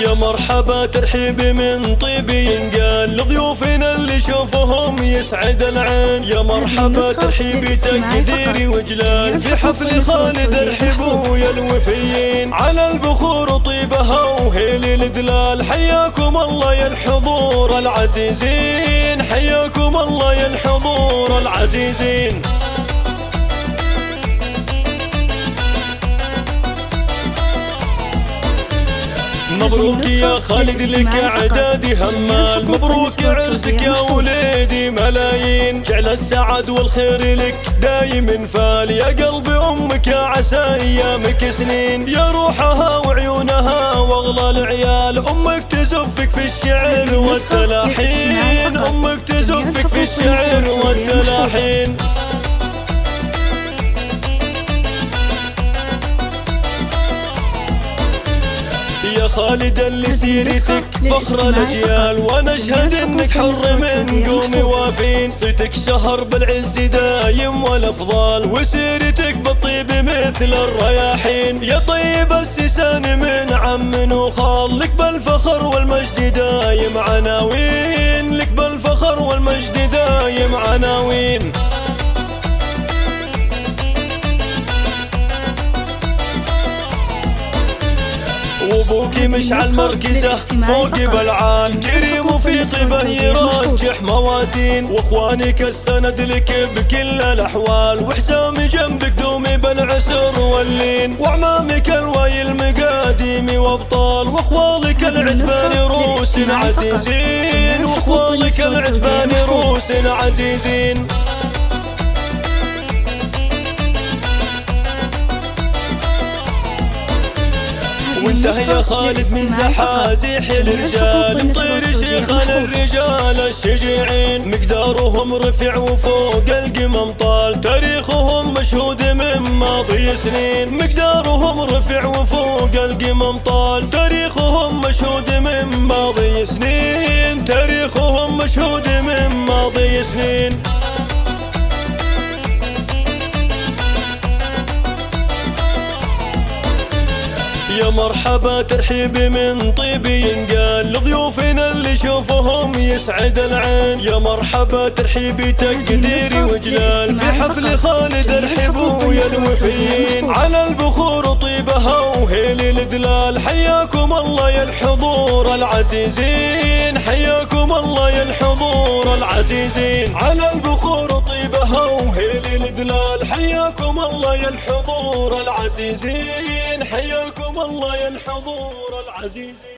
يا مرحبا ترحيب من طيب ينقال لضيوفنا اللي شوفهم يسعد العين. يا مرحبا ترحيب تقديري وجلال في حفل خالد ارحبوا يا الوفيين. على البخور طيبها وهيل الدلال حياكم الله يا الحضور العزيزين. حياكم الله يا الحضور العزيزين. مبروك يا خالد لك اعدادي همال، مبروك عرسك يا وليدي ملايين. جعل السعد والخير لك دايم فال، يا قلب امك يا عسى ايامك سنين. يا روحها وعيونها واغلى العيال، امك تزفك في الشعر والتلاحين. امك تزفك في الشعر والتلاحين. يا خالد اللي سيرتك فخر الاجيال، وانا اشهد انك حر من قوم وافين. صيتك شهر بالعز دايم والافضال، وسيرتك بالطيب مثل الرياحين. يا طيب السسان من عم وخال، لك بالفخر والمجد دايم عناوين. لك بالفخر والمجد دايم عناوين. وابوك مشعل مركزه فوق بلعان، كريم وفي طيبه يرجح موازين. واخوانك السند لك بكل الاحوال، وحسام جنبك دومي بالعسر واللين. واعمامك الواي المقاديم وابطال، واخوالك العتبان روس عزيزين. واخوالك العتبان روس عزيزين. وانتهى يا خالد من زحازيح الرجال، طير شيخان الرجال الشجيعين. مقدارهم رفع وفوق القمم طال، تاريخهم مشهود من ماضي سنين. مقدارهم رفع وفوق القمم طال، تاريخهم مشهود من ماضي سنين. تاريخهم مشهود من ماضي سنين. يا مرحبا ترحيب من طيب ينقال لضيوفنا اللي شوفهم يسعد العين. يا مرحبا ترحيب تقديري وجلال في حفل خالد ارحبوا يا الوفيين. على البخور طيبها وهيل الدلال حياكم الله يا الحضور العزيزين. حياكم الله يا الحضور العزيزين. على البخور طيبها وهيل الدلال حياكم الله يا الحضور العزيزين. حياكم الله يا الحضور العزيزين.